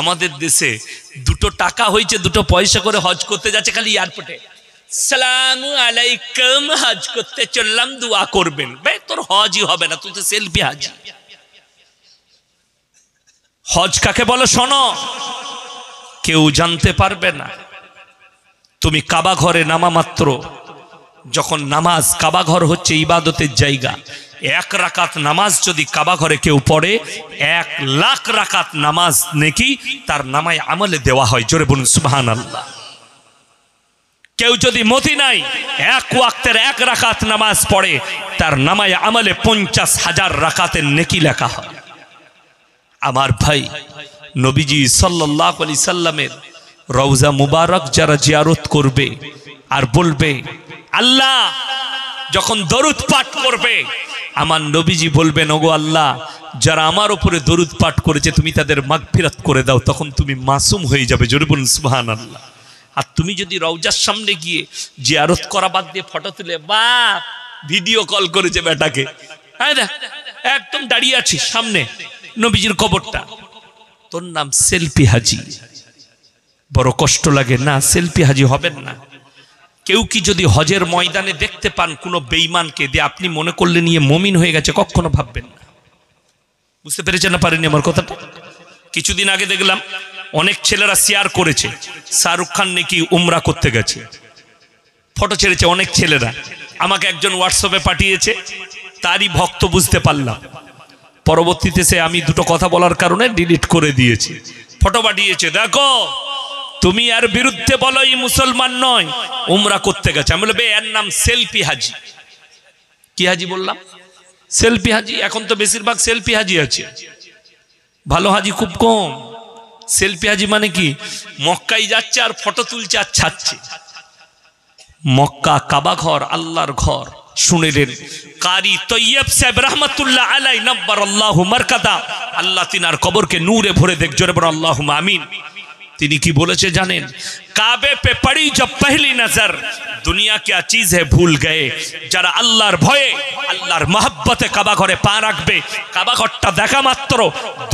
আমাদের দেশে দুটো টাকা হয়েছে, দুটো পয়সা করে হজ করতে যাচ্ছে খালি এয়ারপোর্টে, সালামু আলাইকুম, হজ করতে চললাম, দোয়া করবেন। বে তোর হজই হবে না, তুই তো সেলফি হাজি। হজ কাকে বলো শোনো, কেউ জানতে পারবে না। তুমি কাবা ঘরে নামা মাত্র, যখন নামাজ, কাবা ঘর হচ্ছে ইবাদতের জায়গা, 1 রাকাত নামাজ যদি কাবা ঘরে কেউ পড়ে 1 লাখ রাকাত নামাজ নেকি তার নামায় আমলে দেওয়া হয়। জোরে বলুন সুবহানাল্লাহ। কেউ যদি মদিনায় 1 ওয়াক্তের 1 রাকাত নামাজ পড়ে তার নামায় আমলে 50,000 রাকাতের নেকি লেখা হয়। আমার ভাই, নবীজি সাল্লাল্লাহু আলাইহি সাল্লামের রওজা মুবারক যারা জিয়ারত করবে আর বলবে আল্লাহ, যখন দরুদ পাঠ করবে আমার নবীজি বলবেন, ওগো আল্লাহ, যারা আমার উপরে দরুদ পাঠ করেছে তুমি তাদের মাগফিরাত করে দাও, তখন তুমি মাসুম হয়ে যাবে। জোরে বলুন সুবহানাল্লাহ। আর তুমি যদি রওজার সামনে গিয়ে জিয়ারত করা বাদ দিয়ে ফটো তুলে, বাপ ভিডিও কল করেছে বেটাকে, হ্যাঁ একদম দাঁড়িয়ে আছিস সামনে নবীজির কবরটা, তোর নাম সেলফি হাজি। বড় কষ্ট লাগে না, সেলফি হাজি হবেন না। কেউ কি যদি হজের ময়দানে দেখতে পান কোনো বেঈমানকে দিয়ে, আপনি মনে করলেন নিয়ে মুমিন হয়ে গেছে, কখনো ভাববেন না। বুঝতে পেরেছেন না পারেননি আমার কথাটা? কিছুদিন আগে দেখলাম অনেক ছেলেরা শেয়ার করেছে শাহরুখ খান নাকি উমরা করতে গেছে, ফটো ছেড়েছে অনেক ছেলেরা। আমাকে একজন হোয়াটসঅ্যাপে পাঠিয়েছে, তারই ভক্ত বুঝতে পারলাম। পরবর্তীতে সে আমি দুটো কথা বলার কারণে ডিলিট করে দিয়েছি। ফটো পাঠিয়েছে, দেখো তুমি আর বিরুদ্ধে বলো এই মুসলমান নয়, উমরা করতে গেছে। আমি বলবে এর নাম সেলফি হাজি। কি হাজি বললাম? সেলফি হাজি। এখন তো বেশিরভাগ সেলফি হাজি আছে, ভালো হাজি খুব কম। সেলফি হাজি মানে কি, মক্কায় যাচ্ছে আর ফটো তুলছে আর ছাড়ছে। মক্কা কাবা ঘর আল্লাহর ঘর। শুনেলেন কারি তৈয়ব সাহেব রহমাতুল্লাহ আলাই নব্বারাল্লাহু মারকাদা, আল্লাহ তিনার কবরকে নূরে ভরে দেখ। জোরে বলো আল্লাহুম্মা আমিন। তিনি কি বলেছে জানেন? কাবে পে পড়ি জব পহলি নজর, দুনিয়া क्या चीज है भूल गए। যারা আল্লাহর ভয়ে আল্লাহর মহব্বতে কাবা ঘরে পা রাখবে, কাবা ঘরটা দেখা মাত্র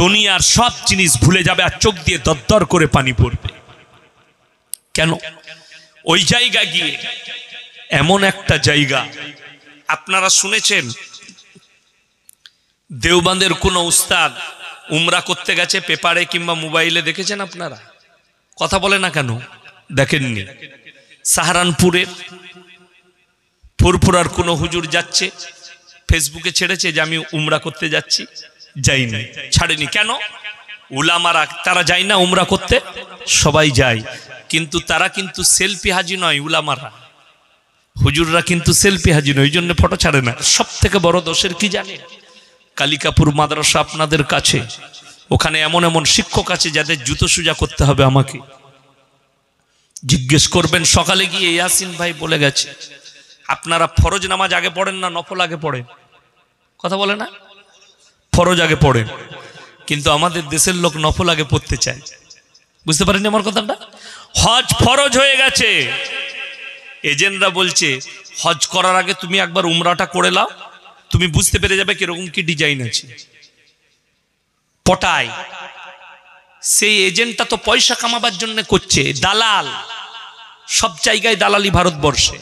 দুনিয়ার সব জিনিস ভুলে যাবে আর চোখ দিয়ে দরদর করে পানি পড়বে। কেন? ওই জায়গা গিয়ে এমন একটা জায়গা, আপনারা শুনেছেন দেওবন্দের কোন উস্তাদ উমরা করতে গেছে, পেপারে কিংবা মোবাইলে দেখেছেন আপনারা? কথা বলে না কেন? দেখেননি? সাহারানপুরের ফুরফুরার কোন হুজুর যাচ্ছে, ফেসবুকে ছেড়েছে যে আমি উমরা করতে যাচ্ছি, যাইনি, ছাড়েনি। কেন? উলামারা তারা যায় না উমরা করতে? সবাই যায়, কিন্তু তারা কিন্তু সেলফি হাজি নয়। উলামারা, হুজুররা কিন্তু সেলফি হাজি নয়, ওই জন্য ফটো ছাড়ে না। সব থেকে বড় দোষের কি জানেন? কালিকাপুর মাদ্রাসা আপনাদের কাছে, ওখানে এমন এমন শিক্ষক আছে যাদের জুতো সুজা করতে হবে। আমাকে জিজ্ঞেস করবেন, সকালে গিয়ে ইয়াসিন ভাই বলে গেছে আপনারা ফরজ নামাজ আগে পড়েন না নফল আগে পড়েন? কথা বলে না? ফরজ আগে পড়েন, কিন্তু আমাদের দেশের লোক নফল আগে পড়তে চায়। বুঝতে পারেননি আমার কথাটা? হজ ফরজ হয়ে গেছে, এজেন্টরা বলছে হজ করার আগে তুমি একবার উমরাটা করে নাও, তুমি বুঝতে পেরে যাবে কিরকম কি ডিজাইন আছে। পটায় সেই এজেন্টটা তো পয়সা কামাবার জন্য করছে, দালাল। সব জায়গায় দালালি ভারতবর্ষে,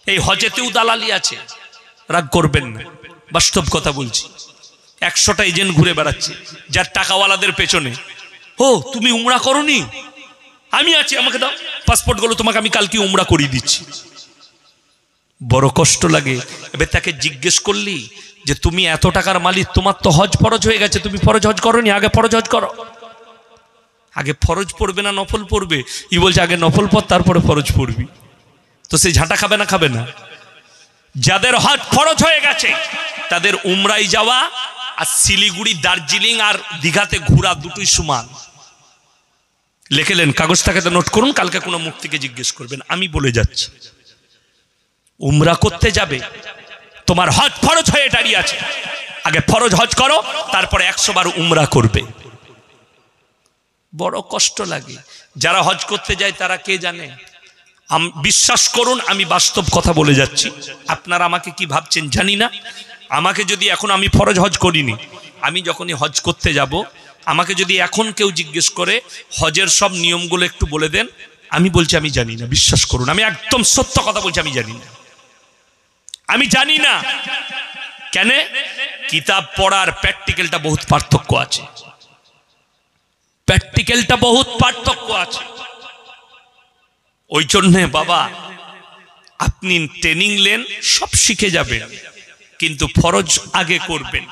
এই হজেতেও দালালি আছে। রাগ করবেন না, বাস্তব কথা বলছি। 100টা এজেন্ট ঘুরে বেড়াচ্ছে যার টাকাওয়ালাদের পেছনে। ও তুমি উমরা করনি? আমি আছি, আমাকে দাও পাসপোর্ট গুলো, তোমাকে আমি কালকে উমরা করিয়ে দিচ্ছি। বড় কষ্ট লাগে। এবার তাকে জিজ্ঞেস করলি যে তুমি এত টাকার মালিক, তোমার তো হজ ফরজ হয়ে গেছে, তুমি ফরজ হজ করনি, আগে ফরজ হজ করো। আগে ফরজ পড়বে না নফল পড়বে? ই বলছে আগে নফল পড় তারপরে ফরজ পড়বি। তো সে ঝাঁটা খাবে না খাবে না? যাদের হজ ফরজ হয়ে গেছে তাদের উমরাই যাওয়া আর শিলিগুড়ি, দার্জিলিং আর দীঘাতে ঘোরা দুটোই সমান। লিখেলেন, কাগজটাকে নোট করুন, কালকে কোনো মুক্তিকে জিজ্ঞেস করবেন। আমি বলে যাচ্ছি, উমরা করতে যাবে, তোমার হজ ফরজ হয়ে দাঁড়িয়ে আছে, আগে ফরজ হজ করো, তারপরে 100 বার উমরা করবে। বড় কষ্ট লাগে। যারা হজ করতে যায় তারা কে জানে? বিশ্বাস করুন, আমি বাস্তব কথা বলে যাচ্ছি। আপনারা আমাকে কি ভাবছেন জানি না। আমাকে যদি এখন, আমি ফরজ হজ করিনি, আমি যখনই হজ করতে যাব আমাকে যদি এখন কেউ জিজ্ঞেস করে হজের সব নিয়মগুলো একটু বলে দেন, আমি বলছি আমি জানি না। বিশ্বাস করুন, আমি একদম সত্য কথা বলছি, আমি জানি না, আমি জানি না। কেন? কিতাব পড়ার প্র্যাকটিক্যালটা বহুত পার্থক্য আছে, প্র্যাকটিক্যালটা বহুত পার্থক্য আছে। ওই জন্যে বাবা আপনি ট্রেনিং নেন, সব শিখে যাবেন, কিন্তু ফরজ আগে করবেন।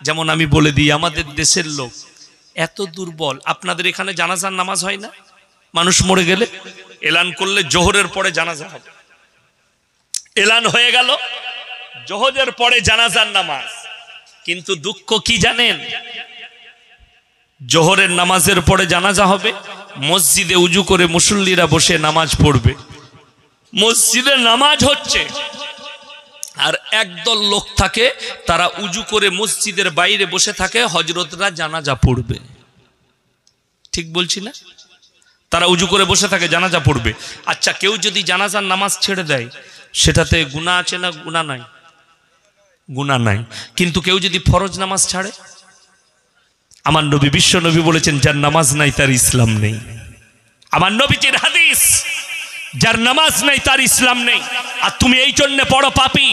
যেমন আমি বলে দিই, আমাদের দেশের লোক এত দুর্বল। আপনাদের এখানে জানাজার নামাজ হয় না? মানুষ মরে গেলে এলান করলে জোহরের পরে জানাজা হবে, এলান হয়ে গেল, জোহরের পরে জানাজার নামাজ। কিন্তু দুঃখ কি জানেন? জোহরের নামাজের পরে জানাজা হবে, মসজিদে উজু করে মুসল্লিরা বসে নামাজ পড়বে, মসজিদে নামাজ হচ্ছে, আর একদল লোক থাকে তারা উজু করে মসজিদের বাইরে বসে থাকে, হজরতরা জানাজা পড়বে। ঠিক বলছি না? তারা উজু করে বসে থাকে, জানাজা পড়বে। আচ্ছা, কেউ যদি জানাজার নামাজ ছেড়ে দেয়, সেটাতে গুনাহ আছে না গুনাহ নাই? গুনাহ নাই। কিন্তু কেউ যদি ফরজ নামাজ ছাড়ে, আমার নবী বিশ্ব নবী বলেছেন, যার নামাজ নাই তার ইসলাম নেই। আমার নবীজির হাদিস, যার নামাজ নাই তার ইসলাম নেই। আর তুমি এই জন্য বড় পাপী,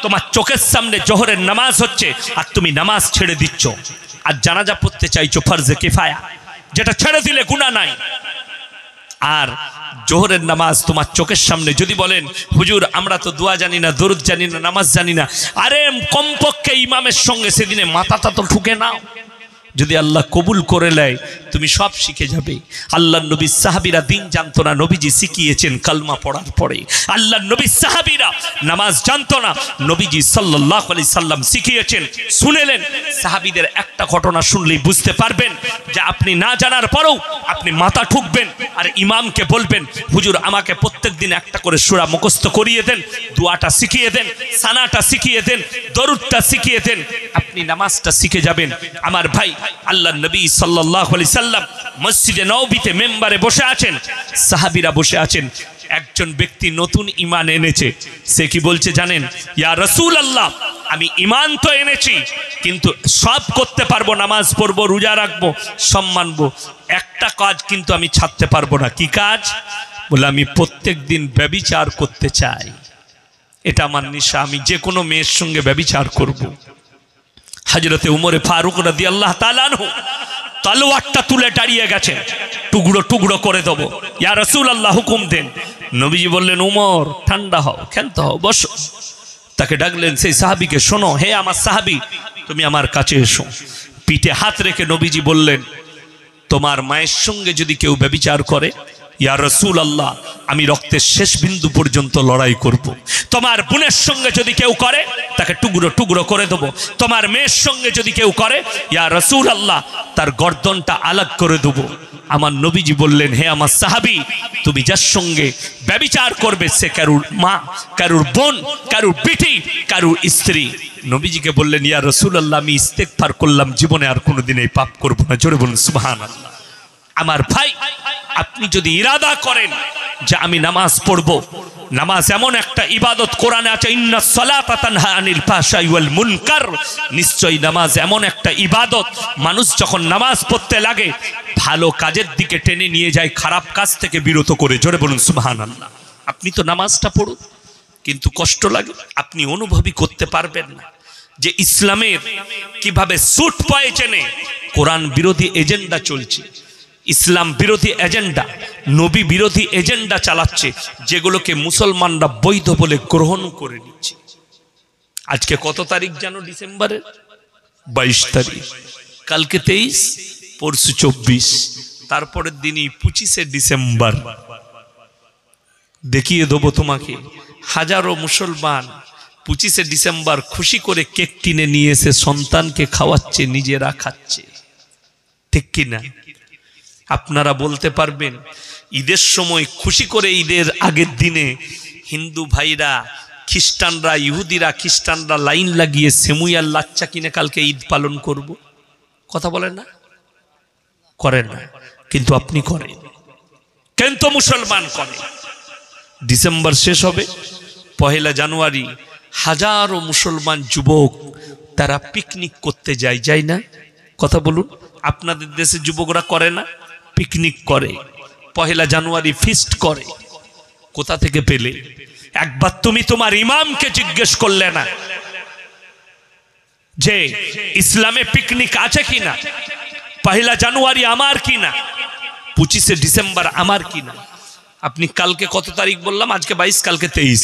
তোমার চোখের সামনে জোহরের নামাজ হচ্ছে আর তুমি নামাজ ছেড়ে দিচ্ছ, আর জানাজা পড়তে চাইছো ফরজে কিফায়া, যেটা ছেড়ে দিলে গুনাহ নাই। আর জোহরের নামাজ তোমার চোখের সামনে, যদি বলেন হুজুর আমরা তো দোয়া জানি না, দরুদ জানি না, নামাজ জানি না, আরে কমপক্ষে ইমামের সঙ্গে সেদিনে মাথাটা তো ঠুকে নাও। যদি আল্লাহ কবুল করে নেয়, তুমি সব শিখে যাবে। আল্লাহর নবী সাহাবীরা দিন জানতো না, নবীজি শিখিয়েছেন কালমা পড়ার পরে। আল্লাহর নবী সাহাবীরা নামাজ জানতো না, নবীজি সাল্লাল্লাহু আলাইহি সাল্লাম শিখিয়েছেন। শুনেলেন, সাহাবীদের একটা ঘটনা শুনলেই বুঝতে পারবেন যে আপনি না জানার পরেও আপনি মাথা ঠুকবেন আর ইমামকে বলবেন, হুজুর আমাকে প্রত্যেকদিন একটা করে সূরা মুখস্থ করিয়ে দেন, দোয়াটা শিখিয়ে দেন, সানাটা শিখিয়ে দেন, দরুদটা শিখিয়ে দেন, আপনি নামাজটা শিখে যাবেন। আমার ভাই, আল্লাহর নবী সাল্লাল্লাহু আলাইহি সাল্লাম মসজিদে নববীতে মেম্বারে বসে আছেন, সাহাবীরা বসে আছেন। একজন ব্যক্তি নতুন ঈমান এনেছে, সে কি বলছে জানেন? ইয়া রাসূলুল্লাহ, আমি ঈমান তো এনেছি, কিন্তু সব করতে পারবো, নামাজ পড়বো, রোজা রাখবো, সব মানবো, একটা কাজ কিন্তু আমি ছাড়তে পারবো না। কি কাজ? বলে আমি প্রত্যেকদিন ব্যভিচার করতে চাই, এটা আমার নেশা, আমি যে কোনো মেয়ের সঙ্গে ব্যভিচার করব। হযরতে উমরে ফারুক রাদিয়াল্লাহু তাআলা আনহু তলোয়ারটা তুলে দাঁড়িয়ে গেছেন, টুকরো টুকরো করে দেবো, ইয়া রাসূলুল্লাহ হুকুম দেন। নবীজি বললেন, উমর ঠান্ডা হও, ক্ষান্ত হও, বসো। তাকে ডাকলেন, সেই সাহাবীকে, শোনো, হে আমার সাহাবী, তুমি আমার কাছে এসো। পিঠে হাত রেখে নবীজি বললেন, তোমার মায়ের সঙ্গে যদি কেউ ব্যভিচার করে, ইয়া রাসূলুল্লাহ, আমি রক্তের শেষ বিন্দু পর্যন্ত লড়াই করব। তোমার বোনের সঙ্গে যদি কেউ করে, তাকে টুকরো টুকরো করে দেব। তোমার মেয়ের সঙ্গে যদি কেউ করে, ইয়া রাসূলুল্লাহ, তার গর্দনটা আলাদা করে দেব। আমার নবীজি বললেন, হে আমার সাহাবী, তুমি যার সঙ্গে ব্যভিচার করবে সে কারুর মা, কারুর বোন, কারুর বিটি, কারুর স্ত্রী। নবীজিকে বললেন, ইয়া রাসূলুল্লাহ, আমি ইস্তেগফার করলাম, জীবনে আর কোনোদিন এই পাপ করব না। জোরে বলুন সুবহানাল্লাহ। আমার ভাই, আপনি যদি ইরাদা করেন যে আমি নামাজ পড়ব, নামাজ এমন একটা ইবাদত, কোরআনে আছে, ইন্নাস সালাতা তানহা আনিল ফাহশাই ওয়াল মুনকার, নিশ্চয়ই নামাজ এমন একটা ইবাদত, মানুষ যখন নামাজ পড়তে লাগে ভালো কাজের দিকে টেনে নিয়ে যায়, খারাপ কাজ থেকে বিরত করে। জোরে বলুন সুবহানাল্লাহ। আপনি তো নামাজটা পড়ুন, কিন্তু কষ্ট লাগে, আপনি অনুভবই করতে পারবেন না যে ইসলামের কিভাবে সুট পয়েছেনে কোরআন বিরোধী এজেন্ডা চলছে, ইসলাম বিরোধী এজেন্ডা, নবী বিরোধী এজেন্ডা চালাচ্ছে, যেগুলোকে মুসলমানরা বৈধ বলে গ্রহণ করে নিচ্ছে। আজকে কত তারিখ জানো? ডিসেম্বরের 22 তারিখ, কালকে 23, পরশু 24, তারপরের দিনই 25শে ডিসেম্বর। দেখিয়ে দেবো তোমাকে, হাজারো মুসলমান 25শে ডিসেম্বর খুশি করে কেক কিনে নিয়ে এসে সন্তানকে খাওয়াচ্ছে, নিজেরা খাচ্ছে। ঠিক কিনা? আপনারা বলতে পারবেন, ঈদের সময় খুশি করে, ঈদের আগের দিনে হিন্দু ভাইরা, খ্রিস্টানরা, ইহুদিরা, খ্রিস্টানরা লাইন লাগিয়ে সেমুই আর লাচ্চা কিনে কালকে ঈদ পালন করব? কথা বলেন না? করেন না, কিন্তু আপনি করেন। কিন্তু মুসলমান করে। ডিসেম্বর শেষ হবে, 1 জানুয়ারি হাজারো মুসলমান যুবক তারা পিকনিক করতে যায়, যায় না? কথা বলুন, আপনাদের দেশে যুবকরা করে না? পিকনিক করে, 1 জানুয়ারি ফিস্ট করে। কোথা থেকে পেলে? একবার তুমি তোমার ইমামকে জিজ্ঞেস করলে না যে ইসলামে পিকনিক আছে কিনা? 1 জানুয়ারি আমার কিনা? 25শে ডিসেম্বর আমার কিনা? আপনি কালকে কত তারিখ বললাম? আজকে 22, কালকে 23।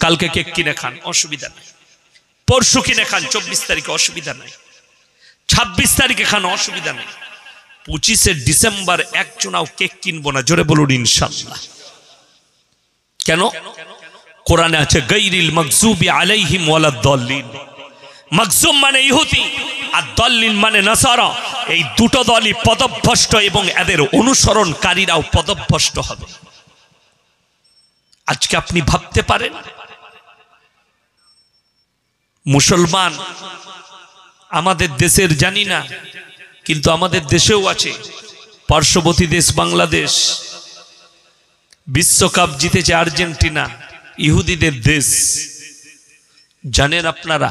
কালকে কেক কিনে খান, অসুবিধা নাই। পরশু কিনে খান, 24 তারিখে অসুবিধা নাই। 26 তারিখে খান, অসুবিধা নেই। 25শে ডিসেম্বর একজনাও কেক কিনবো না। জোরে বলুন ইনশাআল্লাহ। কেন? কোরআনে আছে গায়রিল মাগজুবি আলাইহিম ওয়ালাদ-দাল্লিন। মাগজুম মানে ইহুদি আর দাল্লিন মানে নাসারা। এই দুটো দলই পদভ্রষ্ট এবং এদের অনুসরণকারীরাও পদভ্রষ্ট হবে। আজকে আপনি ভাবতে পারেন মুসলমান আমাদের দেশের জানি না, কিন্তু আমাদের দেশেও আছে। পার্শ্ববর্তী দেশ বাংলাদেশ, বিশ্বকাপ জিতেছে আর্জেন্টিনা, ইহুদিদের দেশ। জানেন আপনারা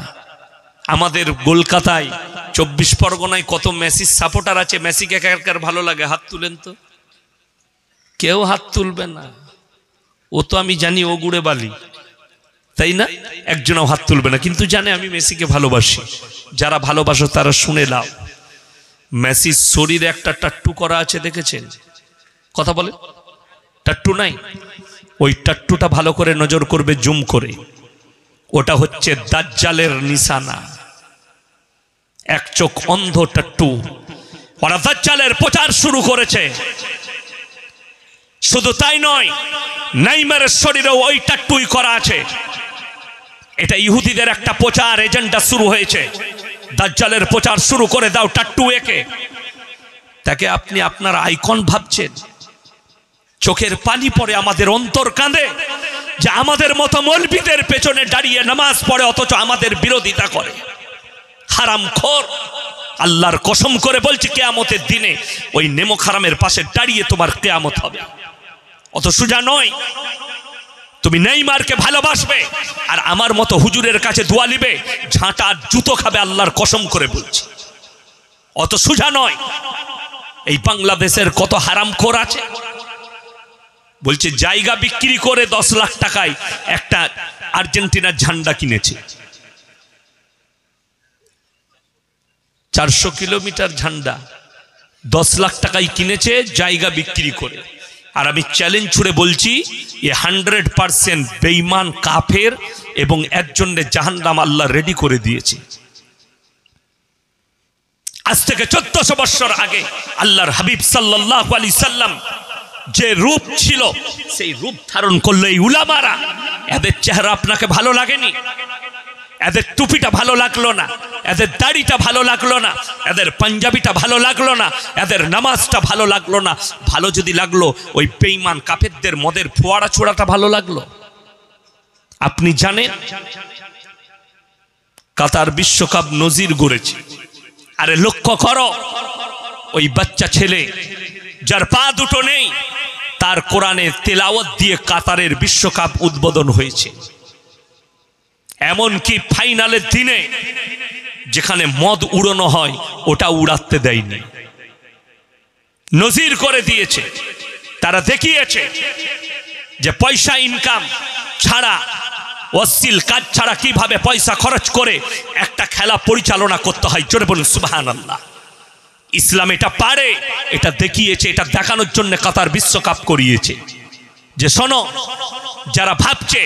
আমাদের কলকাতায় 24 পরগনায় কত মেসির সাপোর্টার আছে? মেসিকে কার ভালো লাগে? হাত তুলেন তো। কেউ হাত তুলবে না। ও তো আমি জানি ও গুড়ে বালি, তাই না? একজনও হাত তুলবে না, কিন্তু জানে আমি মেসিকে ভালোবাসি। যারা ভালোবাসো তারা শুনে নাও, মেসির শরীরে একটা টাট্টু করা আছে, দেখেছেন? কথা বলে টাট্টু নাই? ওই টাট্টুটা ভালো করে নজর করবে, জুম করে। ওটা হচ্ছে দাজ্জালের নিশানা। এক চোখ অন্ধ টাট্টু। ওরা দাজ্জালের প্রচার শুরু করেছে। শুধু তাই নয়, নেইমারের শরীরেও ওই টাট্টুই করা আছে। এটা ইহুদিদের একটা প্রচার এজেন্ডা শুরু হয়েছে। দাজ্জালের প্রচার শুরু করে দাও টাট্টু একে। তাকে আপনি আপনার আইকন ভাবছেন। চোখের পানি পড়ে, আমাদের অন্তর কাঁদে যে আমাদের মতো মৌলবীদের পেছনে দাঁড়িয়ে নামাজ পড়ে, অথচ আমাদের বিরোধিতা করে। হারামখোর। আল্লাহর কসম করে বলছি, কিয়ামতের দিনে ওই নেমক হারামের পাশে দাঁড়িয়ে তোমার কিয়ামত হবে। অত সোজা নয়। তুমি নেইমারকে ভালোবাসবে আর আমার মতো হুজুরের কাছে দোয়া নিবে, ঝাঁটা জুতো খাবে, আল্লাহর কসম করে বলছি। অত সোজা নয়। এই বাংলাদেশের কত হারামখোর আছে, বলছে জায়গা বিক্রি করে 10 লাখ টাকায় একটা আর্জেন্টিনার ঝান্ডা কিনেছে। 400 কিলোমিটার ঝান্ডা 10 লাখ টাকায় কিনেছে জায়গা বিক্রি করে। আর আমি চ্যালেঞ্জ ছুড়ে বলছি, এ 100% বেঈমান কাফের এবং এর জন্য জাহান্নাম আল্লাহ রেডি করে দিয়েছে। আজ থেকে 1400 বছর আগে আল্লাহর হাবিব সাল্লাল্লাহু আলাইহি সাল্লাম যে রূপ ছিল, সেই রূপ ধারণ করলো এই উলামারা। এদের চেহারা আপনাকে ভালো লাগেনি? এদের টুপিটা ভালো লাগলো না? এদের দাড়িটা ভালো লাগলো না? এদের পাঞ্জাবিটা ভালো লাগলো না? এদের নামাজটা ভালো লাগলো না? ভালো যদি লাগলো, ওই বেঈমান কাফেরদের মদের ফোয়ারা ছোড়াটা ভালো লাগলো? আপনি জানেন কাতার বিশ্বকাপ নজির গড়েছে। আরে লক্ষ্য করো, ওই বাচ্চা ছেলে যার পা দুটো নেই, তার কোরআনে তেলাওয়াত দিয়ে কাতারের বিশ্বকাপ উদ্বোধন হয়েছে। এমনকি ফাইনালের দিনে যেখানে মদ উড়ানো হয়, ওটা উড়াতে দেয়নি, নজির করে দিয়েছে। তারা দেখিয়েছে যে পয়সা ইনকাম ছাড়া, অশ্লীল কাজ ছাড়া কিভাবে পয়সা খরচ করে একটা খেলা পরিচালনা করতে হয়। জোরে বলুন সুবহানাল্লাহ। ইসলাম এটা পারে, এটা দেখিয়েছে। এটা দেখানোর জন্য কাতার বিশ্বকাপ করিয়েছে। যে শোনো, যারা ভাবছে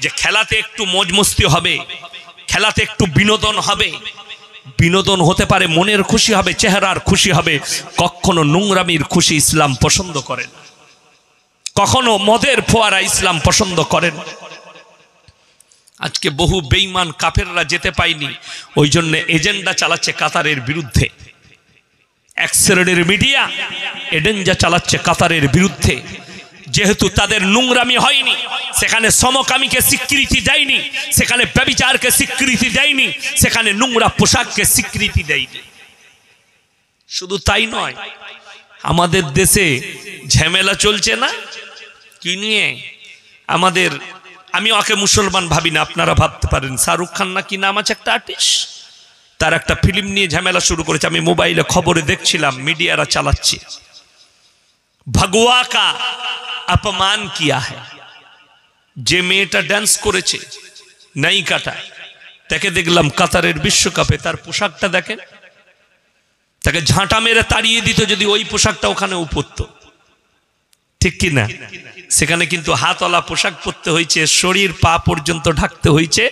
যে খেলাতে একটু মজ মস্তি হবে, খেলাতে একটু বিনোদন হবে, বিনোদন হতে পারে, মনের খুশি হবে, চেহারার খুশি হবে, কখনো নোংরামির খুশি ইসলাম পছন্দ করেন, কখনো মদের ফোয়ারা ইসলাম পছন্দ করেন। আজকে বহু বেঈমান কাফেররা যেতে পায়নি, ওই জন্য এজেন্ডা চালাচ্ছে কাতারের বিরুদ্ধে। এক শ্রেণীর মিডিয়া এজেন্ডা চালাচ্ছে কাতারের বিরুদ্ধে। যেহেতু তাদের নোংরামি হয়নি, সেখানে সমকামীকে স্বীকৃতি দেয়নি, সেখানে ব্যভিচারকে স্বীকৃতি দেয়নি, সেখানে নোংরা পোশাককে স্বীকৃতি দেয়নি। শুধু তাই নয়, আমাদের দেশে ঝামেলা চলছে না কি নিয়ে? আমাদের, আমি ওকে মুসলমান ভাবি না, আপনারা ভাবতে পারেন, শাহরুখ খান না কি নাম আছে একটা আর্টিস্ট, তার একটা ফিল্ম নিয়ে ঝামেলা শুরু করেছে। আমি মোবাইলে খবরে দেখছিলাম, মিডিয়ারা চালাচ্ছে, ভগওয়া কা অপমান কিয়া হ্যায়। যে মেয়েটা ড্যান্স করেছে নায়িকাটা, তাকে দেখলাম কাতারের বিশ্বকাপে, তার পোশাকটা দেখেন, তাকে ঝাঁটা মেরে তাড়িয়ে দিত যদি ওই পোশাকটা ওখানে পরতো, ঠিক কি না? সেখানে কিন্তু হাতওয়ালা পোশাক পরতে হয়েছে, শরীর পা পর্যন্ত ঢাকতে হয়েছে,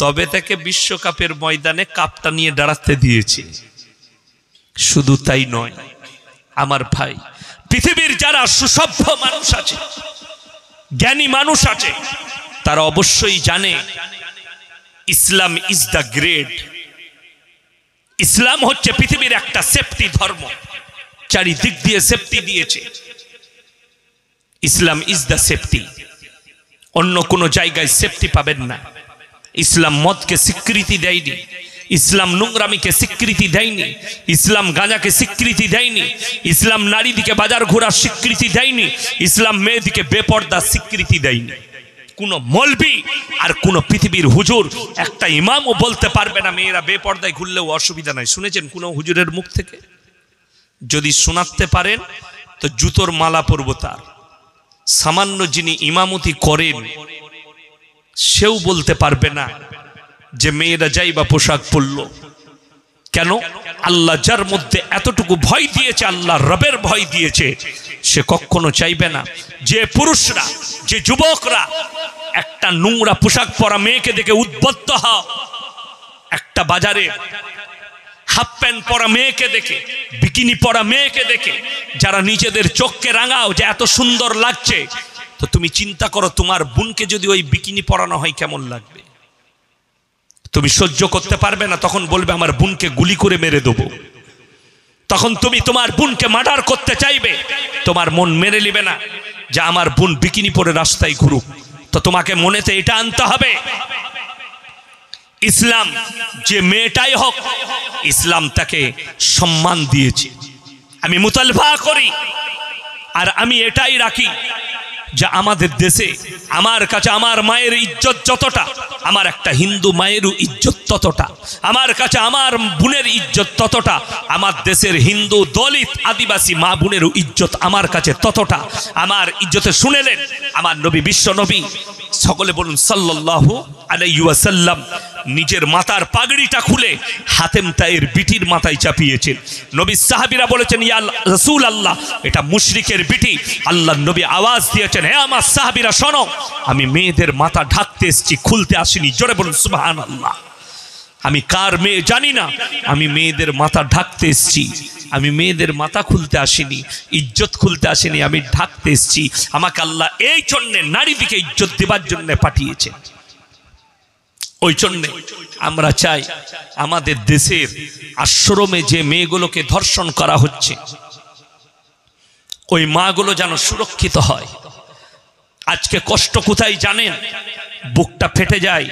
তবে তাকে বিশ্বকাপের ময়দানে কাপটা নিয়ে দাঁড়াতে দিয়েছে। শুধু তাই নয় আমার ভাই, পৃথিবীর যারা সুসভ্য মানুষ আছে, জ্ঞানী মানুষ আছে, তারা অবশ্যই জানে ইসলাম ইজ দ্য গ্রেট। ইসলাম হচ্ছে পৃথিবীর একটা সেফটি ধর্ম, চারিদিক দিয়ে সেফটি দিয়েছে। ইসলাম ইজ দ্য সেফটি, অন্য কোনো জায়গায় সেফটি পাবেন না। ইসলাম মদকে স্বীকৃতি দেয়নি, ইসলাম নোংরামিকে স্বীকৃতি দেয়নি, ইসলাম গাঁজাকে স্বীকৃতি দেয়নি, ইসলাম নারীদিকে বাজার ঘোরার স্বীকৃতি দেয়নি, ইসলাম মেয়েদিকে বেপর্দার স্বীকৃতি দেয়নি। কোন মৌলবি আর কোন পৃথিবীর হুজুর, একটা ইমামও বলতে পারবে না মেয়েরা বেপর্দায় ঘুরলেও অসুবিধা নাই। শুনেছেন কোন হুজুরের মুখ থেকে? যদি শোনাতে পারেন তো জুতোর মালা পরব তার। সামান্য যিনি ইমামতি করেন সেও বলতে পারবে না যে মেয়েরা যাই বা পোশাক পরল। কেন? আল্লাহ যার মধ্যে এতটুকু ভয় দিয়েছে, আল্লাহ রবের ভয় দিয়েছে, সে কখনো চাইবে না যে পুরুষরা, যে যুবকরা একটা নোংরা পোশাক পরা মেয়েকে দেখে উদ্বুদ্ধ হও, একটা বাজারে হাফ প্যান্ট পরা মেয়েকে দেখে, বিকিনি পরা মেয়েকে দেখে যারা নিজেদের চোখকে রাঙাও যে এত সুন্দর লাগছে, তো তুমি চিন্তা করো তোমার বোনকে যদি ওই বিকিনি পরানো হয় কেমন লাগবে? তুমি সহ্য করতে পারবে না, তখন বলবে আমার বোনকে গুলি করে মেরে দেবো। তখন তুমি তোমার বোনকে মার্ডার করতে চাইবে, তোমার মন মেনে নিবে না যে আমার বোন বিকিনি পরে রাস্তায় ঘুরুক। তো তোমাকে মনেতে এটা আনতে হবে, ইসলাম যে মেয়েটাই হোক, ইসলাম তাকে সম্মান দিয়েছে। আমি মুতালবা করি আর আমি এটাই রাখি যে আমাদের দেশে আমার কাছে আমার মায়ের ইজ্জত যতটা, আমার একটা হিন্দু মায়েরও ইজ্জত ততটা, আমার কাছে আমার বোনের ইজ্জত ততটা, আমার দেশের হিন্দু দলিত আদিবাসী মা বোনেরও ইজ্জত আমার কাছে ততটা। আমার ইজ্জতে শুনেলেন আমার নবী, বিশ্ব নবী, সকলে বলুন সাল্লাল্লাহু আলাইহি ওয়াসাল্লাম, নিজের মাথার পাগড়িটা খুলে হাতেম তায়ের বিটির মাথায় চাপিয়েছেন। নবী সাহাবীরা বলেছেন ইয়া রাসূলুল্লাহ, এটা মুশরিকের বিটি। আল্লাহর নবী আওয়াজ দিয়েছেন, হে আমার সাহাবীরা শোনো, আমি মেয়েদের মাথা ঢাকতে এসেছি, খুলতে আসিনি। জোরে বলুন সুবহানাল্লাহ। আমি কার মেয়ে জানি না, আমি মেয়েদের মাথা ঢাকতে এসেছি, আমি মেয়েদের মাথা খুলতে আসিনি, ইজ্জত খুলতে আসিনি, আমি ঢাকতে এসেছি। আমাকে আল্লাহ এই জন্যে নারীদিকে ইজ্জত দেবার জন্য পাঠিয়েছেন। ওই জন্যে আমরা চাই আমাদের দেশের আশ্রমে যে মেয়েগুলোকে ধর্ষণ করা হচ্ছে, ওই মাগুলো যেন সুরক্ষিত হয়। আজকে কষ্ট কোথায় জানেন? বুকটা ফেটে যায়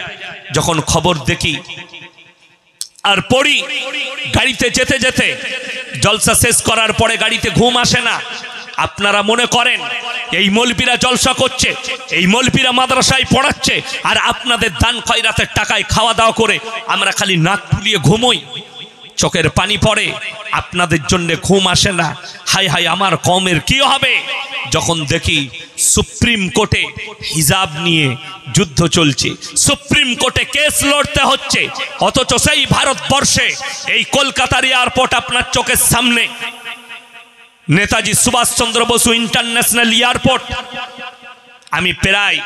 যখন খবর দেখি আর পড়ি। গাড়িতে যেতে যেতে জলসা শেষ করার পরে গাড়িতে ঘুম আসে না। আপনারা মনে করেন এই মৌলবীরা জলসা করছে, এই মৌলবীরা মাদ্রাসায় পড়াচ্ছে, আর আপনাদের দান খয়রাতের টাকায় খাওয়া দাওয়া করে আমরা খালি নাক ফুলিয়ে ঘুমোই, চোখের পানি পড়ে, আপনাদের জন্য ঘুম আসে না। হায় হায় আমার কওমের কি হবে যখন দেখি সুপ্রিম কোর্টে হিজাব নিয়ে যুদ্ধ চলছে, সুপ্রিম কোর্টে কেস লড়তে হচ্ছে, অথচ সেই ভারতবর্ষে এই কলকাতার এয়ারপোর্ট আপনার চোখের সামনে, নেতাজি সুভাষচন্দ্র বসু ইন্টারন্যাশনাল এয়ারপোর্ট। আমি প্রায়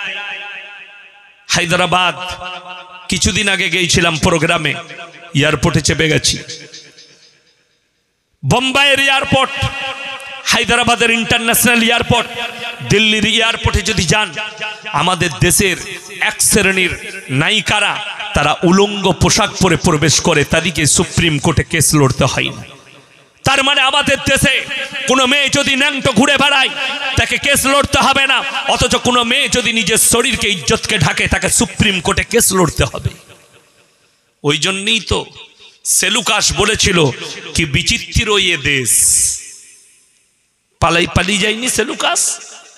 হায়দ্রাবাদ কিছুদিন আগে গিয়েছিলাম প্রোগ্রামে, এয়ারপোর্টে চেপে গেছি। বোম্বাইয়ের এয়ারপোর্ট, হায়দ্রাবাদের ইন্টারন্যাশনাল এয়ারপোর্ট, দিল্লির এয়ারপোর্টে যদি যান, আমাদের দেশের এক শ্রেণীর নায়িকারা তারা উলঙ্গ পোশাক পরে প্রবেশ করে, তাদেরকে সুপ্রিম কোর্টে কেস লড়তে হয় না। তার মানে আমাদের দেশে কোনো মেয়ে যদি ন্যাংটো ঘুরে বেড়ায় তাকে কেস লড়তে হবে না, অথচ কোনো মেয়ে যদি নিজের শরীরকে ইজ্জতকে ঢাকে তাকে সুপ্রিম কোর্টে কেস লড়তে হবে। ওই জন্যই তো সেলুকাস বলেছিল কি বিচিত্র এ দেশ। পালিয়ে যায়নি সেলুকাস,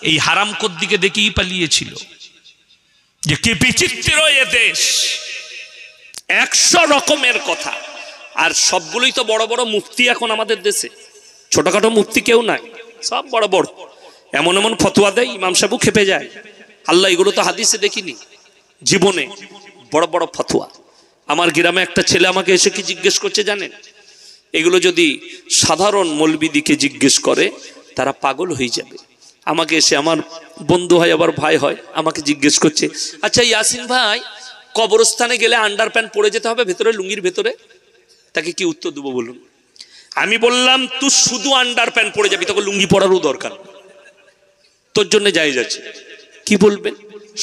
এই হারামখোর দিকে দেখেই পালিয়েছিল যে কি বিচিত্র এ দেশ। 100 রকমের কথা আর সবগুলোই তো বড় বড় মুফতি এখন আমাদের দেশে, ছোটখাটো মুফতি কেউ নাই, সব বড় বড়। এমন এমন ফতোয়া দেয় ইমাম সাহেব খেপে যায়, আল্লাহ এগুলো তো হাদিসে দেখিনি জীবনে, বড় বড় ফতোয়া। আমার গ্রামে একটা ছেলে আমাকে এসে কি জিজ্ঞেস করছে জানেন, এগুলো যদি সাধারণ মৌলবিদিকে জিজ্ঞেস করে তারা পাগল হয়ে যাবে। আমাকে এসে, আমার বন্ধু হয় আবার ভাই হয়, আমাকে জিজ্ঞেস করছে, আচ্ছা ইয়াসিন ভাই, কবরস্থানে গেলে আন্ডার প্যান্ট পরে যেতে হবে ভেতরে, লুঙ্গির ভেতরে? তাকে কি উত্তর দেবো বলুন? আমি বললাম তুই শুধু আন্ডার প্যান্ট পরে যাবি, তোকে লুঙ্গি পরারও দরকার, তোর জন্য যাই যাচ্ছে। কি বলবেন?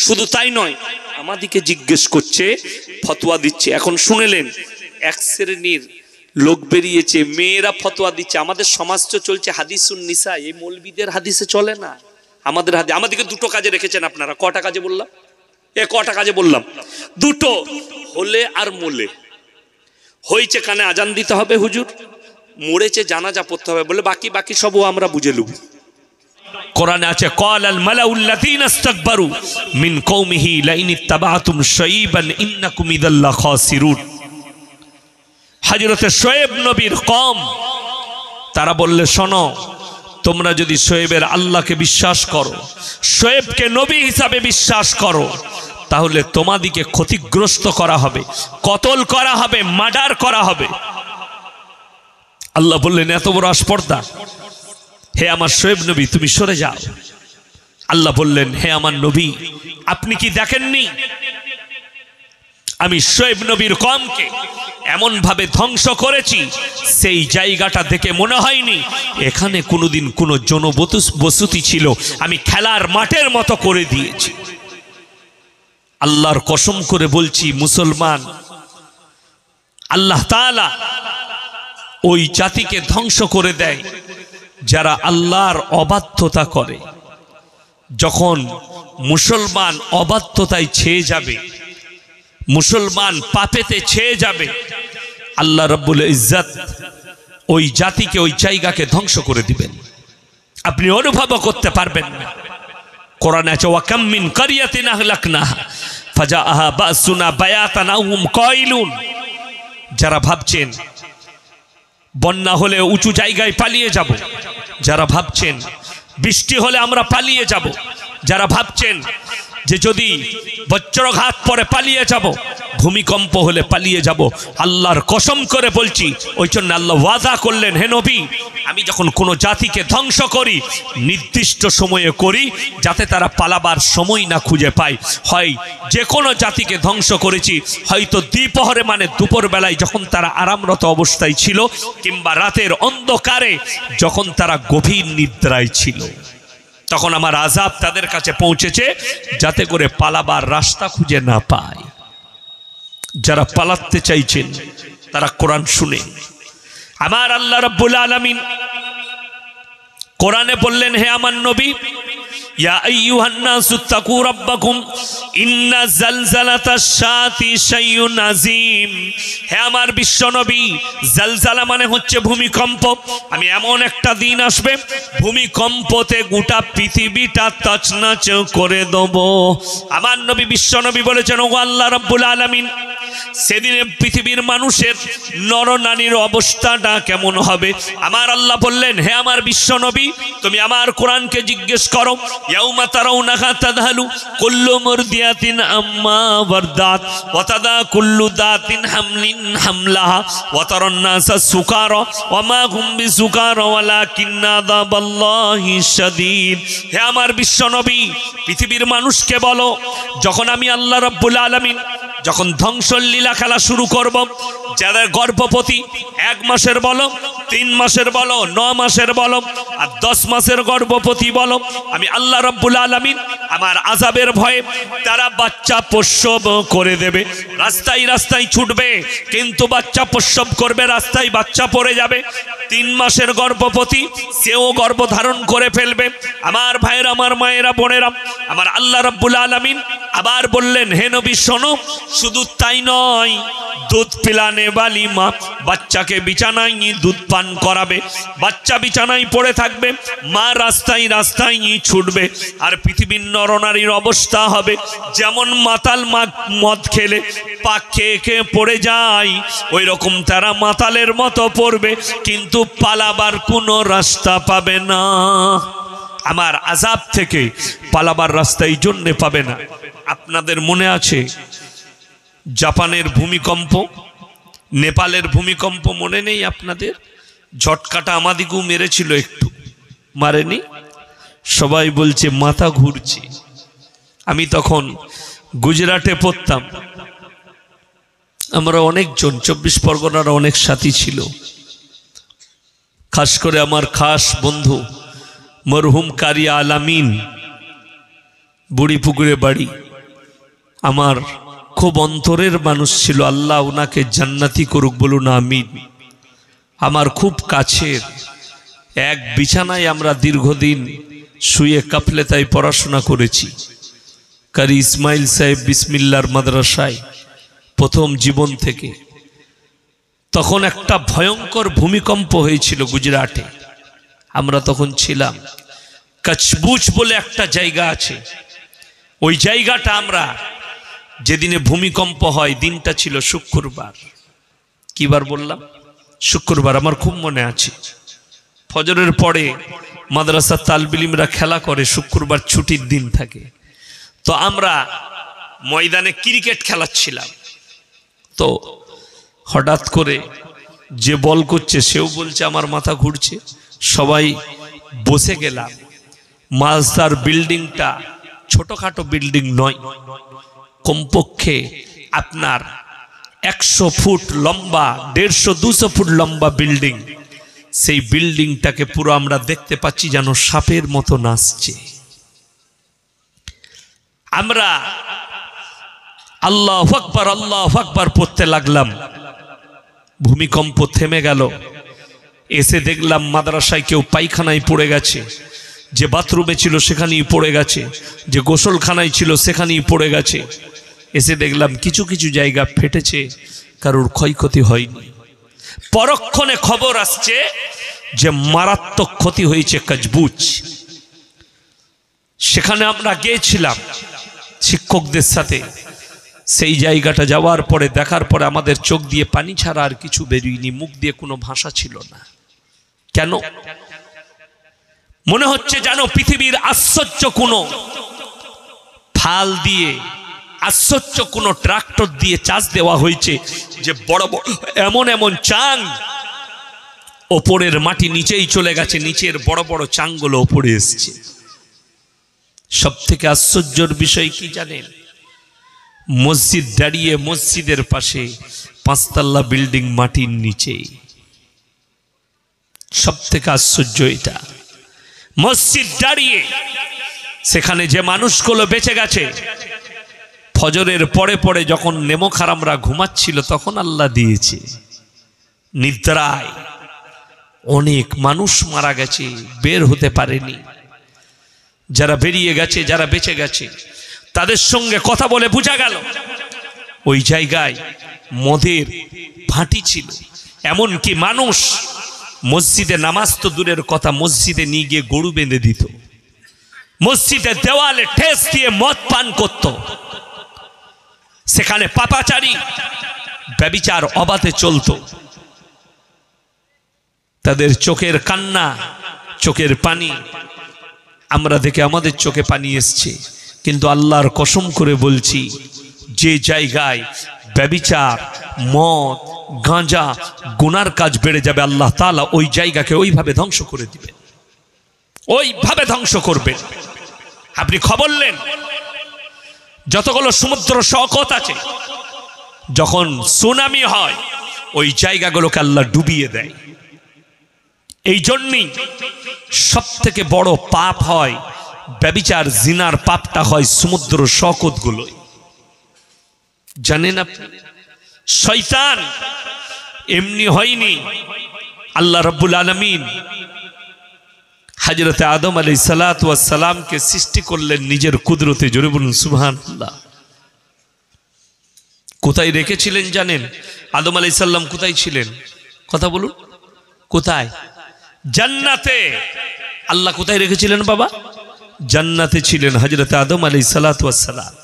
শুধু তাই নয়, আমাদিকে জিজ্ঞেস করছে, ফতোয়া দিচ্ছে। এখন শুনেলেন, এক শ্রেণীর লোক বেরিয়েছে, মেয়েরা ফতোয়া দিচ্ছে। আমাদের সমাজ তো চলছে হাদিসুন নিসা, এই মৌলবীদের হাদিসে চলে না, আমাদের হাদিস। আমাদেরকে দুটো কাজে রেখেছেন আপনারা, কটা কাজে বললাম? কটা কাজে বললাম? দুটো, হলে আর মোলে। হয়েছে কানে আজান দিতে হবে হুজুর, মরেছে জানাজা পড়তে হবে বলে, বাকি বাকি সবও আমরা বুঝে লুব। কোরআনে আছে, ক্বালাল মালাউল্লাযীনা ইসতাকবারু মিন কওমিহি লাইন ইত্তাবাতুম শাইবান ইন্নাকুম ইযাল লাখাসিরুন। হযরতে শোয়েব নবীর কওম, তারা বললে, শোনো, তোমরা যদি শোয়েবের আল্লাহকে বিশ্বাস করো, শোয়েবকে নবী হিসাবে বিশ্বাস করো, তাহলে তোমাদিকে ক্ষতিগ্রস্ত করা হবে, কতল করা হবে, মার্ডার করা হবে। আল্লাহ বললেন, এত বড় আস্পর্ধা, হে আমার শোয়েব নবী তুমি সরে যাও। আল্লাহ বললেন, হে আমার নবী, আপনি কি দেখেননি আমি শোয়েব নবীর কওমকে এমন ভাবে ধ্বংস করেছি, সেই জায়গাটা দেখে মনে হয়নি এখানে কোনোদিন কোনো জনবসতি ছিল, আমি খেলার মাঠের মতো করে দিয়েছি। আল্লাহর কসম করে বলছি, মুসলমান, আল্লাহ তাআলা ওই জাতিকে ধ্বংস করে দেয় যারা আল্লাহর অবাধ্যতা করে। যখন মুসলমান অবাধ্যতায় ছেয়ে যাবে, মুসলমান পাপেতে ছেয়ে যাবে, আল্লাহ রাব্বুল ইজ্জত ওই জাতিকে, ওই জায়গাকে ধ্বংস করে দিবেন, আপনি অনুভব করতে পারবেন না। কোরআনে আছে, ওয়া কাম মিন কারিয়াতিন আহলাকনাহা ফাজাআহা বাসুনা বায়াতান আও হুম কাইলুন। যারা ভাবছেন বন্যা হলে উঁচু জায়গায় পালিয়ে যাব, যারা ভাবছেন বৃষ্টি হলে আমরা পালিয়ে যাব, যারা ভাবছেন যে যদি বজ্রঘাত পরে পালিয়ে যাব, ভূমিকম্প হলে পালিয়ে যাব, আল্লাহর কসম করে বলছি, ওই জন্য আল্লাহ ওয়াদা করলেন, হে নবী, আমি যখন কোনো জাতিকে ধ্বংস করি নির্দিষ্ট সময়ে করি, যাতে তারা পালাবার সময় না খুঁজে পায়। হয় যে কোনো জাতিকে ধ্বংস করেছি হয়তো দ্বিপ্রহরে, মানে দুপুর বেলায় যখন তারা আরামরত অবস্থায় ছিল, কিংবা রাতের অন্ধকারে যখন তারা গভীর নিদ্রায় ছিল, তখন আমার আযাব তাদের কাছে পৌঁছেছে যাতে করে পালাবার রাস্তা খুঁজে না পায়। যারা পালাতে চাইছেন তারা কোরআন শুনে। আমার আল্লাহ রাব্বুল আলামিন কোরআনে বললেন, হে আমার নবী, ইয়া আইয়ুহান নাসু তাকু রাব্বাকুম ইন্না জালজালাতাশ শাতি শাইউন আযীম। হে আমার বিশ্ব নবী, জালজালা মানে হচ্ছে ভূমিকম্প। আমি এমন একটা দিন আসবে, ভূমিকম্পতে গোটা পৃথিবীটা তছনছ করে দেব। আমার নবী বিশ্ব নবী বলেছেন, ও আল্লাহ রাব্বুল আলামিন, সেদিনে পৃথিবীর মানুষের নরনারীর অবস্থাটা কেমন হবে? আমার আল্লাহ বললেন, হে আমার বিশ্ব নবী, তুমি আমার কোরআনকে জিজ্ঞেস করো, ইয়াউমা তারাউনাহা তাযহালু কুল্লু মুরদিয়াতিন আম্মা ওয়ারদাত ওয়া তাদা কুল্লু দাতিন হামলিন হামলাহা ওয়া তারান নাসা সুকারা ওয়া মা হুম বিসুকারা ওয়ালাকিন্না আযাবাল্লাহি শাদীদ। হে আমার বিশ্ব নবী, পৃথিবীর মানুষকে বলো, যখন আমি আল্লাহ রাব্বুল আলামিন যখন ধ্বংসর লীলা খেলা শুরু করব, যাদের গর্ভবতী 1 মাসের বলো, 3 মাসের বলো, 9 মাসের বলো, আর 10 মাসের গর্ভবতী বলো, আমি আল্লাহ রাব্বুল আলামিন আমার আযাবের ভয়ে তারা বাচ্চা প্রসব করে দেবে। রাস্তায় রাস্তায় ছুটবে, কিন্তু বাচ্চা প্রসব করবে, রাস্তায় বাচ্চা পড়ে যাবে। 3 মাসের গর্ভবতী, সেও গর্ভধারণ করে ফেলবে। আমার ভাইয়েরা, আমার মায়েরা, বোনেরা, আমার আল্লাহ রাব্বুল আলামিন আবার বললেন, হে নবী শোনো, শুধু তাই নয়, दूध पिलाने वाली माँ बच्चा के बिछानाय निये दूध पान कराबे बच्चा बिछानाय पड़े थाकबे मा रास्ताय रास्ताय निये छुटबे और पृथिवीर नरनारीर अवस्था हबे जेमन माताल मद खेले पाक खेये खेये पड़े जाय ओई रकम तारा मातालेर मतो पड़बे किन्तु पालाबार कोनो रास्ता पाबे ना आमार आजाब थेके पालाबार रास्ता एई जन्य पाबे ना। आपनादेर मने आछे जापानेर भूमिकम्प नेपालेर भूमिकम्प मने नेই आपनादेर झटकाटा आमादिकेও मेरेছিল একটু मारेনি সবাই বলছে মাথা ঘুরছে আমি তখন গুজরাটে পড়তাম আমরা অনেকজন 24 পরগনার অনেক সাথী ছিল খাস করে আমার খাস বন্ধু মরহুম কারি আলামিন বুড়িপুকুরে বাড়ি আমার खूब अंतरेर मानुष छिलो आल्लाह उनाके जान्नाती करुक बोलुन आमीन। आमार खूब काछेर एक बिछानाय आमरा दीर्घदिन शुये काफले ताई पढ़ाशोना करेछि कारी इस्माइल साहेब बिस्मिल्लार माद्रासाय प्रथम जीवन थेके तखन एकटा भयंकर भूमिकम्प हयेछिलो गुजराटे आमरा तखन छिलाम कचबुच बोले एकटा जायगा आछे ओई जायगाटा आमरा जेदिने भूमिकम्प हय दिनटा छिलो शुक्रबार कि बार बोललाम शुक्रबार आमार खूब मने आछे फजरेर परे माद्रासा तालबिलिमरा खेला करे शुक्रबार छुटिर दिन थाके तो आमरा मयदाने क्रिकेट खेलाच्छिलाम तो हठात् करे जे बल करছে সেও বলছে আমার মাথা ঘুরছে সবাই বসে গেলাম মালদার বিল্ডিংটা ছোটখাটো বিল্ডিং নয় कमपक्षे आपनार 100 फुट लम्बा 150-200 फुट लम्बा बिल्डिंग से बिल्डिंगटाके पुरो आमरा देखते पाচ্ছি যেন সাপের মতো নাচছে আমরা আল্লাহু আকবার পড়তে লাগলাম ভূমিকম্প থেমে গেল এসে দেখলাম মাদ্রাসায় কেউ পায়খানায় পড়ে গেছে যে বাথরুমে ছিল সেখানেই পড়ে গেছে যে গোসলখানায় ছিল সেখানেই পড়ে গেছে এসে দেখলাম কিছু কিছু জায়গা ফেটেছে কারোর ক্ষয়ক্ষতি হয়নি পরক্ষণে খবর আসছে যে মারাত্মক ক্ষতি হয়েছে কচবুচ সেখানে আমরা গিয়েছিলাম শিক্ষকদের সাথে সেই জায়গাটা যাওয়ার পরে দেখার পরে আমাদের চোখ দিয়ে পানি ছাড়া আর কিছু বেরিয়েনি মুখ দিয়ে কোনো ভাষা ছিল না কেন মনে হচ্ছে যেন পৃথিবীর আশ্চর্য কোনো ফাল দিয়ে आश्चर्य कोनो ट्रैक्टर दिए चाष देवा होइछे जे बड़ बड़ एमन एमन चांग ओपरेर माटी नीचेई चले गेछे नीचेर बड़ बड़ चांगगुलो ओपरे एसेछे सबथेके आश्चर्येर विषय कि जानेन मस्जिद दाड़िये मस्जिदेर पाशे 5 तल्ला बिल्डिंग माटिर नीचे सबथेके आश्चर्य एटा मस्जिद दाड़िये सेखाने जे मानुषगुलो बेঁচে গেছে फजरेर परे परे जखन नेमक हारामरा घुमाच्छिलो तखन आल्लाह दिएছে निद्राय अनेक मानुष मारा गेছে बेर होते पारेनी যারা বেরিয়ে গেছে যারা বেঁচে গেছে তাদের সঙ্গে কথা বলে বুঝা গেল ওই জায়গায় মদের ভাটি ছিল এমন কি মানুষ মসজিদে নামাজ তো দূরের কথা মসজিদে নিয়ে গিয়ে গরু বেঁধে দিত মসজিদের দেওয়ালে ঠেস দিয়ে মদ পান করত সেখানে পাপাচারী ব্যভিচার অবাধে চলতো তাদের চোখের কান্না চোখের পানি আমরা দেখে আমাদের চোখে পানি এসেছে কিন্তু আল্লাহর কসম করে বলছি যে জায়গায় ব্যভিচার মদ গাঁজা গুনার কাজ বেড়ে যাবে আল্লাহ তাআলা ওই জায়গাকে ওইভাবে ধ্বংস করে দিবেন ওইভাবে ধ্বংস করবেন আপনি খবর নেন যতগুলো সমুদ্র সৈকত আছে যখন সুনামি হয় ওই জায়গাগুলোকে আল্লাহ ডুবিয়ে দেয় এই জন্যই সবথেকে বড় পাপ হয় ব্যভিচার জিনার পাপটা হয় সমুদ্র সৈকতগুলোই জানেন আপনি শয়তান এমনি হয়নি আল্লাহ রাব্বুল আলামিন हजरत आदम अलैहिस्सलातु वस्सलाम के सृष्टि करलेन निजेर कुदरते जोरे बोलुन सुबहानाल्लाह কোথায় রেখেছিলেন জানেন? আদম আলাইহিস সালাম কোথায় ছিলেন? কথা বলুন, কোথায়? জান্নাতে। আল্লাহ কোথায় রেখেছিলেন বাবা? জান্নাতে ছিলেন হযরত আদম আলাইহিস সালাতু ওয়াস সালাম।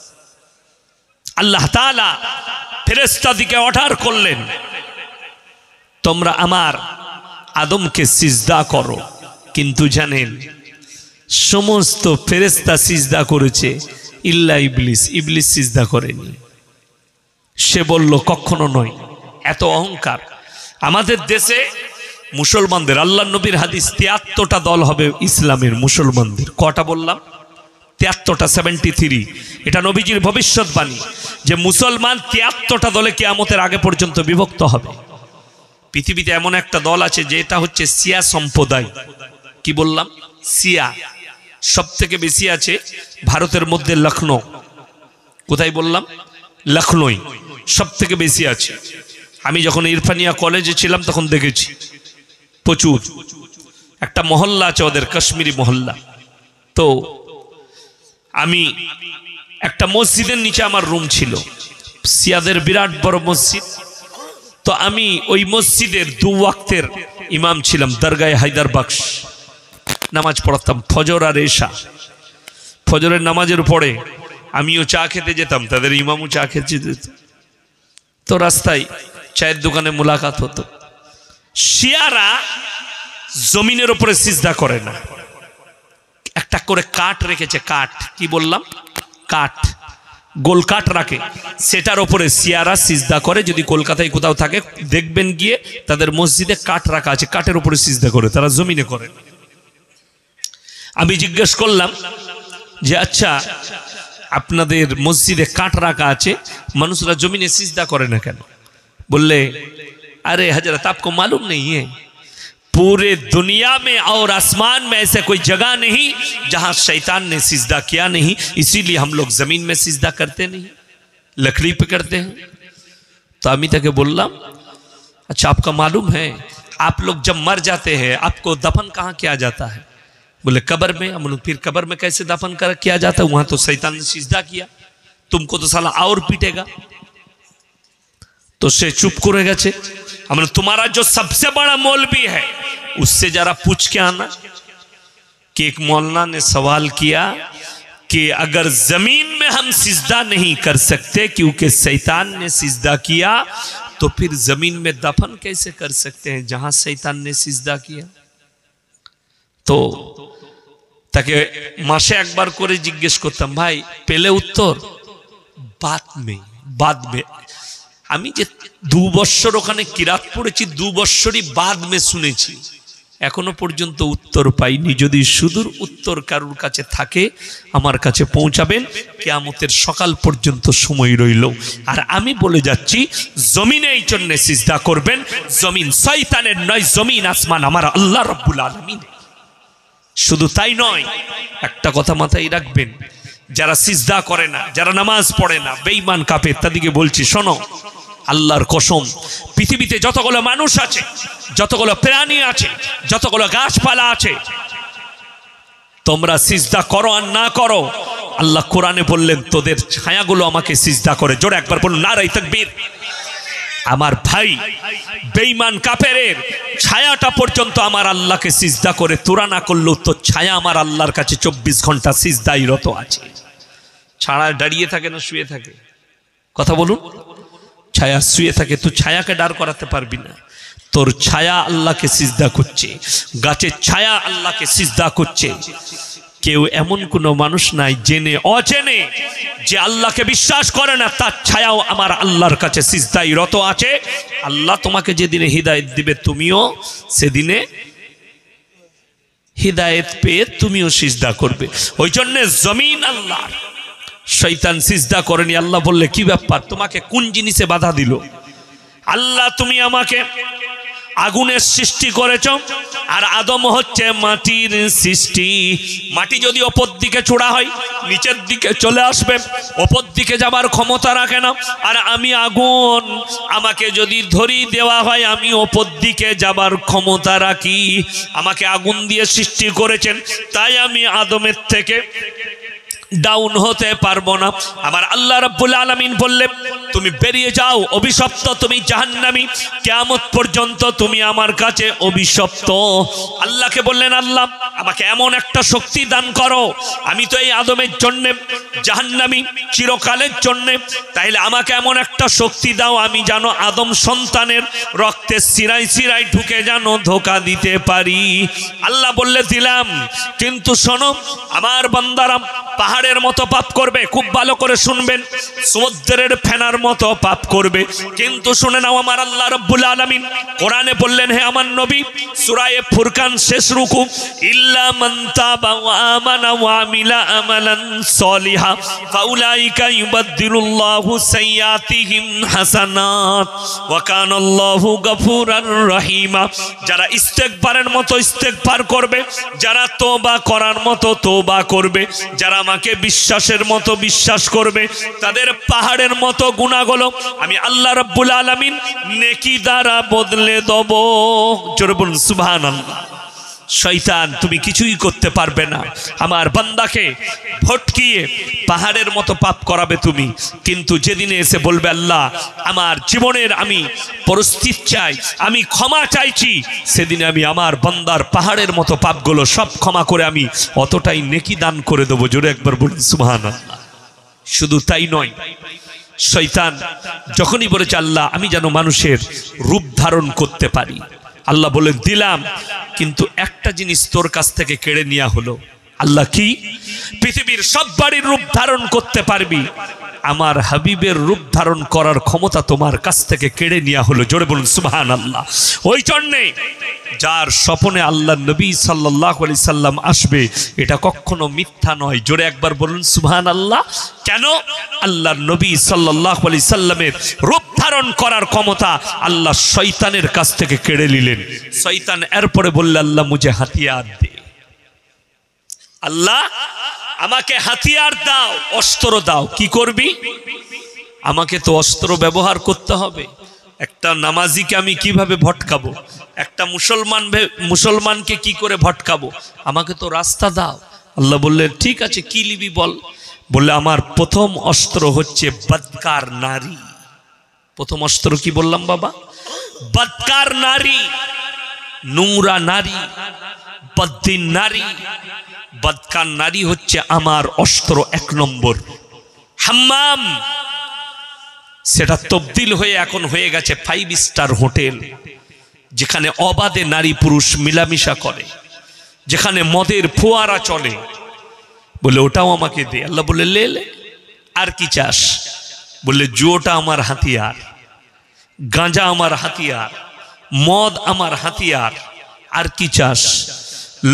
আল্লাহ তাআলা ফেরেশতাদিকে অর্ডার করলেন, তোমরা আমার আদমকে সিজদা করো। কিন্তু জানেন সমস্ত ফেরেশতা সিজদা করেছে, ইল্লা ইবলিস। ইবলিস সিজদা করেনি। সে বলল কখনো নয়। এত অহংকার। আমাদের দেশে মুসলমানদের, আল্লাহ নবীর হাদিস, ৭৩টা দল হবে ইসলামের মুসলমানদের। কটা বললাম? ৭৩টা, 73। এটা নবীজির ভবিষ্যৎবাণী যে মুসলমান ৭৩টা দলে কিয়ামতের আগে পর্যন্ত বিভক্ত হবে। পৃথিবীতে এমন একটা দল আছে যেটা হচ্ছে শিয়া সম্প্রদায়। কি বললাম? শিয়া। সব থেকে বেশি আছে ভারতের মধ্যে লখনৌ। কোথায় বললাম? লখনৌ সব থেকে বেশি আছে। আমি যখন ইরফানিয়া কলেজে ছিলাম তখন দেখেছি প্রচুর। একটা মহল্লা আছে ওদের, কাশ্মীরি মহল্লা। তো আমি একটা মসজিদের নিচে আমার রুম ছিল, শিয়াদের বিরাট বড় মসজিদ। তো আমি ওই মসজিদের 2 ওয়াক্তের ইমাম ছিলাম, দরগায়ে হায়দার বখশ। নামাজ পড়তাম ফজর আর এশা। ফজরের নামাজের পরে আমিও চা খেতে যেতাম, তাদের ইমামও চা খেতে যেত। তো রাস্তায় চায়ের দোকানে মোলাকাত হতো। শিয়ারা জমিনের উপরে সিজদা করে না, একটা করে কাঠ রেখেছে। কাঠ, কি বললাম? কাঠ, গোল কাঠ রাখে, সেটার উপরে শিয়ারা সিজদা করে। যদি কলকাতায় কোথাও থাকে দেখবেন গিয়ে, তাদের মসজিদে কাঠ রাখা আছে, কাঠের উপরে সিজদা করে, তারা জমিনে করে। আমি জিজ্ঞেস করলাম যে আচ্ছা, আপনাদের মসজিদে কাঠ রাখা আছে, মানুষরা জমিনে সিজদা করে না কেন? बोले अरे हजरत आपको मालूम नहीं है, पूरे दुनिया में और आसमान में ऐसे कोई जगह नहीं जहां शैतान ने सिजदा किया नहीं, इसीलिए हम लोग जमीन में सिजदा करते नहीं, लकड़ी पे करते हैं। तो अमी तक बोलला, अच्छा आपका मालूम है आप लोग जब मर जाते हैं आपको दफन कहाँ किया जाता है? बोले कब्र में। हम लोग फिर कब्र में कैसे दफन कर किया जाता है? वहां तो शैतान ने सिजदा किया, तुमको तो साला और पीटेगा। तो से चुप करे गए। हमने तुम्हारा जो सबसे बड़ा मौलवी है उससे जरा पूछ के आना कि एक मौलाना ने सवाल किया कि अगर जमीन में हम सिजदा नहीं कर सकते क्योंकि शैतान ने सिजदा किया, तो फिर जमीन में दफन कैसे कर सकते हैं जहां शैतान ने सिजदा किया? तो ताके मासे एक बार करे जिज्ञेस करताम, भाई पहले उत्तर बाद में আমি যে 2 বছর ওখানে কিরাত পড়েছি, 2 বছরই বাদ মে শুনেছি, এখনো পর্যন্ত উত্তর পাইনি। যদি সুদূর উত্তর কারুর কাছে থাকে আমার কাছে পৌঁছাবেন, কিয়ামতের সকাল পর্যন্ত সময় রইল। আর আমি বলে যাচ্ছি জমিনে এই জন্য সিজদা করবেন, জমিন শয়তানের নয়, জমিন আসমান আমার আল্লাহ রাব্বুল আলামিন। শুধু তাই নয়, একটা কথা মাথায় রাখবেন, যারা সিজদা করে না, যারা নামাজ পড়ে না, বেঈমান কাফের, তাদেরকে বলছি শোনো, আল্লাহর কসম, পৃথিবীতে যতগুলো মানুষ আছে, যতগুলো প্রাণী আছে, যতগুলো গাছপালা আছে, তোমরা সিজদা করো আর না করো, আল্লাহ কোরআনে বললেন তোদের ছায়াগুলো আমাকে সিজদা করে। জোরে একবার বলুন নারায়ে তাকবীর। আমার ভাই বেঈমান কাফেরের ছায়াটা পর্যন্ত আমার আল্লাহকে সিজদা করে, তোরা না করলেও তো ছায়া আমার আল্লাহর কাছে 24 ঘন্টা সিজদাই রত আছে। ছায়া দাঁড়িয়ে থাকে না শুয়ে থাকে? কথা বলুন। ছায়া শুয়ে থাকে, তুই ছায়াকে দাঁড় করাতে পারবি না। তোর ছায়া আল্লাহকে সিজদা করছে, গাছের ছায়া আল্লাহকে সিজদা করছে। কেউ এমন কোনো মানুষ নাই জেনে অজেনে যে আল্লাহকে বিশ্বাস করে না, তার ছায়াও আমার আল্লাহর কাছে সিজদাই রত আছে। আল্লাহ তোমাকে যেদিনে হিদায়েত দিবে তুমিও সেদিনে হিদায়েত পেয়ে তুমিও সিজদা করবে। ওই জন্য জমিন আল্লাহর, শয়তান সিজদা করেনি। আল্লাহ বললে কি ব্যাপার, তোমাকে কোন জিনিসে বাধা দিল? আল্লাহ তুমি আমাকে আগুনের সৃষ্টি করেছ, আর আদম হচ্ছে মাটির সৃষ্টি। মাটি যদি ওপর দিকে চূড়া হয় নিচের দিকে চলে আসবে, ওপর দিকে যাবার ক্ষমতা রাখে না। আর আমি আগুন, আমাকে যদি ধরি দেওয়া হয় আমি ওপর দিকে যাবার ক্ষমতা রাখি। আমাকে আগুন দিয়ে সৃষ্টি করেছেন, তাই আমি আদমের থেকে ডাউন হতে পারবো না। আমার আল্লাহ রাব্বুল আলামিন বললেন, তুমি বেরিয়ে যাও অভিশপ্ত, তুমি জাহান্নামী, কিয়ামত পর্যন্ত তুমি আমার কাছে অভিশপ্ত। আল্লাহকে বললেন, আল্লাহ আমাকে এমন একটা শক্তি দান করো, আমি তো এই আদমের জন্য জাহান্নামী চিরকালের জন্য, তাইলে আমাকে এমন একটা শক্তি দাও আমি যেন আদম সন্তানের রক্তের শিরায় শিরায় ঢুকে যেন ধোঁকা দিতে পারি। আল্লাহ বললে, দিলাম, কিন্তু শোনো আমার বান্দারা পাহাড়ের মতো পাপ করবে, খুব ভালো করে শুনবেন, সমুদ্রের ফেনার মতো পাপ করবে। কিন্তু শুনে নাও, আমার আল্লাহ রাব্বুল আলামিন কোরআনে বললেন, হে আমার নবী, সূরা ফুরকান শেষ রুকু, ইল্লা মান তাবা ওয়া আমানা ওয়া আমিলা আমালান সলিহা ফাউলাইকা ইউবাদদিলুল্লাহু সাইয়্যাতিহিম হাসানাত ওয়া কানাল্লাহু গফুরার রহিমা। যারা ইস্তেগফারের মতো ইস্তেগফার করবে, যারা তওবা করার মতো তওবা করবে, যারা আমাকে বিশ্বাসের মতো বিশ্বাস করবে, তাদের পাহাড়ের মতো গুনাহগুলো আমি আল্লাহ রাব্বুল আলামিন নেকি দ্বারা বদলে দেব। জোরে বলুন সুবহানাল্লাহ। শয়তান তুমি কিছুই করতে পারবে না, আমার বান্দাকে ভটকিয়ে পাহাড়ের মতো পাপ করাবে তুমি, কিন্তু যেদিনে এসে বলবে, আল্লাহ আমার জীবনের আমি পরিস্থিতি চাই, আমি ক্ষমা চাইছি, সেদিনে আমি আমার বান্দার পাহাড়ের মতো পাপগুলো সব ক্ষমা করে আমি অতটাই নেকি দান করে দেবো। জোরে একবার বলুন সুবহানাল্লাহ। শুধু তাই নয়, শয়তান যখনই বলেছে, আল্লাহ আমি যেন মানুষের রূপ ধারণ করতে পারি, আল্লাহ বলেন, দিলাম, কিন্তু একটা জিনিস তোর কাছ থেকে কেড়ে নেওয়া হলো। আল্লাহ কি? পৃথিবীর সব বাড়ির রূপ ধারণ করতে পারবি, আমার হাবিবের রূপ ধারণ করার ক্ষমতা তোমার কাছ থেকে কেড়ে নেওয়া হলো। জোরে বলুন সুবহানাল্লাহ। ওই জন্যে যার স্বপ্নে আল্লাহ নবী সাল্লাল্লাহু আলাইহি সাল্লাম আসবে, এটা কখনো মিথ্যা নয়। জোরে একবার বলুন সুবহানাল্লাহ। কেন? আল্লাহ নবী সাল্লাল্লাহু আলাইহি সাল্লামের রূপ ধারণ করার ক্ষমতা আল্লাহ শয়তানের কাছ থেকে কেড়ে নিলেন। শয়তান এরপরে বলল, আল্লাহ মুঝে হাতিয়ার দে, আল্লাহ আমাকে হাতিয়ার দাও, অস্ত্র দাও। কি করবি? আমাকে তো অস্ত্র ব্যবহার করতে হবে। একটা নামাজিকে আমি কিভাবে ভটকাবো, একটা মুসলমানকে কি করে ভটকাবো, আমাকে তো রাস্তা দাও। আল্লাহ বললেন, ঠিক আছে, কি লিবি বল। বললে, আমার প্রথম অস্ত্র হচ্ছে বদকার নারী। প্রথম অস্ত্র কি বললাম বাবা? বদকার নারী, নোংরা নারী, বদ্দিন নারী। বদকার নারী হচ্ছে আমার অস্ত্র এক নম্বর। হাম্মাম, সেটা তবদিল হয়ে এখন হয়ে গেছে 5 স্টার হোটেল, যেখানে অবাধে নারী পুরুষ মিলামিশা করে, যেখানে মদের ফোয়ারা চলে। বলে, ওটাও আমাকে দে। আল্লাহ বলে, লে লে, আর কি চাস? বললে, জুয়োটা আমার হাতিয়ার, গাঁজা আমার হাতিয়ার, মদ আমার হাতিয়ার, আর কি চাস?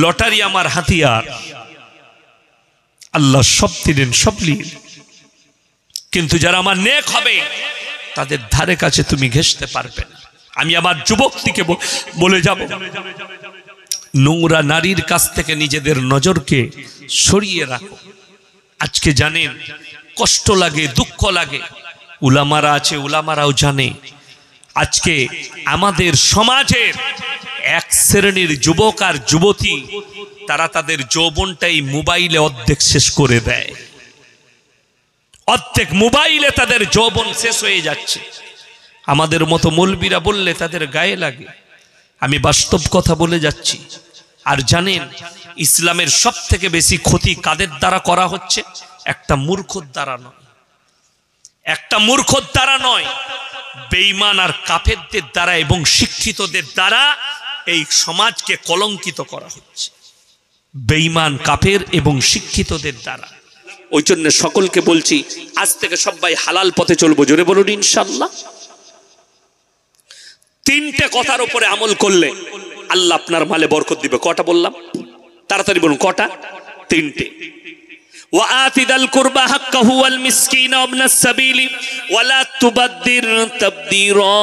লটারি আমার হাতিয়ার। আল্লাহ সব দিলেন, সব নিলেন, কিন্তু যারা আমার নেক হবে তাদের ধারে কাছে তুমি ঘেঁষতে পারবে না। আমি আমার যুবকটিকে বলে যাব, নোংরা নারীর কাছ থেকে নিজেদের নজরকে সরিয়ে রাখো। আজকে জানেন, কষ্ট লাগে, দুঃখ লাগে, উলামারা আছে, উলামারাও জানে, আজকে আমাদের সমাজের এক শ্রেণীর যুবক আর যুবতী, তারা তাদের যৌবনটাই মোবাইলে অর্ধেক শেষ করে দেয়। অর্ধেক মোবাইলে তাদের যৌবন শেষ হয়ে যাচ্ছে। আমাদের মতো মৌলবীরা বললে তাদের গায়ে লাগে। আমি বাস্তব কথা বলে যাচ্ছি। আর জানেন, ইসলামের সব থেকে বেশি ক্ষতি কাদের দ্বারা করা হচ্ছে? একটা মূর্খর দ্বারা নয়, একটা মূর্খর দ্বারা নয়, বেঈমান আর কাফেরদের দ্বারা এবং শিক্ষিতদের দ্বারা এই সমাজকে কলঙ্কিত করা হচ্ছে। বেঈমান, কাফের এবং শিক্ষিতদের দ্বারা। ওই জন্য সকলকে বলছি, আজ থেকে সবাই হালাল পথে চলবো। জোরে বলুন ইনশাআল্লাহ। 3টে কথার উপরে আমল করলে আল্লাহ আপনার মালে বরকত দিবে। কটা বললাম? তাড়াতাড়ি বলুন, কটা? 3টে। وآت ذا القربى حقه والمسكين وابن السبيل ولا تبذر تبذيرا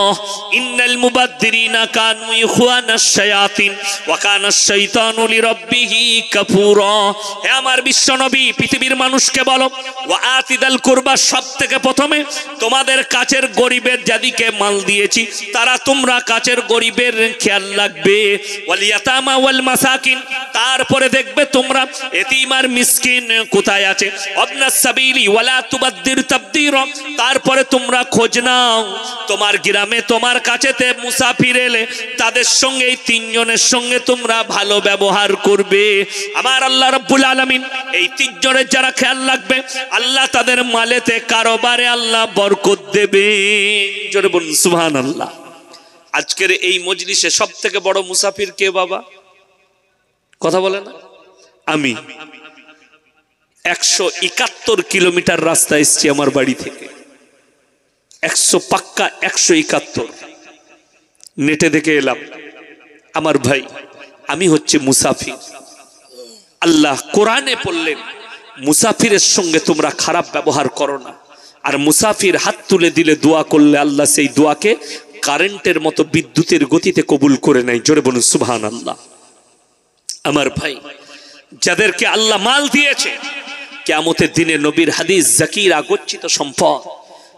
إن المبذرين كانوا إخوان الشياطين وكان الشيطان لربه كفورا। হে আমার বিশ্ব নবী, পৃথিবীর মানুষকে বলো, وآت ذا القربى, সব থেকে প্রথমে তোমাদের কাছের গরিবের যাদিকে মাল দিয়েছি তারা তোমরা কাছের গরিবের খেয়াল রাখবে। ওয়াল ইয়াতামা ওয়াল মাসাকিন, তারপরে দেখবে তোমরা এতিম আর মিসকিন কোথায় রাস্তায় আছে অবনাস সাবিলি ওয়ালা তুবাদ্দির তাবদীরা। তারপরে তোমরা খোঁজ নাও তোমার গ্রামে তোমার কাছেতে মুসাফির এলে তাদের সঙ্গে এই তিনজনের সঙ্গে তোমরা ভালো ব্যবহার করবে। আমার আল্লাহ রাব্বুল আলামিন এই তিনজনের যারা খেয়াল রাখবে আল্লাহ তাদের মালেতে কারোবারে আল্লাহ বরকত দেবে। জোরে বলুন সুবহানাল্লাহ। আজকের এই মজলিসে সব থেকে বড় মুসাফির কে বাবা? কথা বলে না? আমি 171 কিলোমিটার রাস্তা এসছি আমার বাড়ি থেকে, 100 পাক্কা 171 নেটে দেখে এলাম। আমার ভাই আমি হচ্ছে মুসাফির। আল্লাহ কোরআনে বললেন মুসাফিরের সঙ্গে তোমরা খারাপ ব্যবহার করো না। আর মুসাফির হাত তুলে দিলে দোয়া করলে আল্লাহ সেই দোয়াকে কারেন্টের মতো বিদ্যুতের গতিতে কবুল করে নেয়। জোরে বলুন সুবহানাল্লাহ। আমার ভাই যাদেরকে আল্লাহ মাল দিয়েছে কিয়ামতের দিনে নবীর হাদিস জাকিরা গচ্ছিত সম্পদ।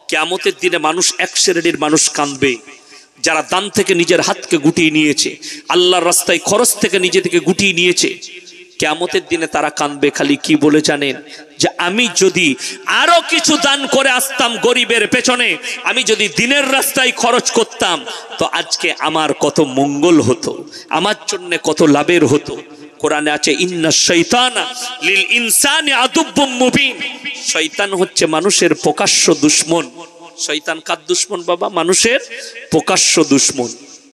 কিয়ামতের দিনে মানুষ এক শ্রেণীর মানুষ কাঁদবে যারা দান থেকে নিজের হাতকে গুটিয়ে নিয়েছে, আল্লাহর রাস্তায় খরচ থেকে নিজেদেরকে গুটিয়ে নিয়েছে। কিয়ামতের দিনে তারা কাঁদবে খালি কি বলে জানেন? যে আমি যদি আরো কিছু দান করে আসতাম গরিবের পেছনে, আমি যদি দিনের রাস্তায় খরচ করতাম তো আজকে আমার কত মঙ্গল হতো, আমার জন্য কত লাভের হতো। কোরআনে আছে ইন্না শাইতানা লিল ইনসানি আদুব্বুম মুবিন। শয়তান হচ্ছে মানুষের প্রকাশ্য দুশমন। শয়তান কার দুশমন বাবা? মানুষের প্রকাশ্য দুশমন।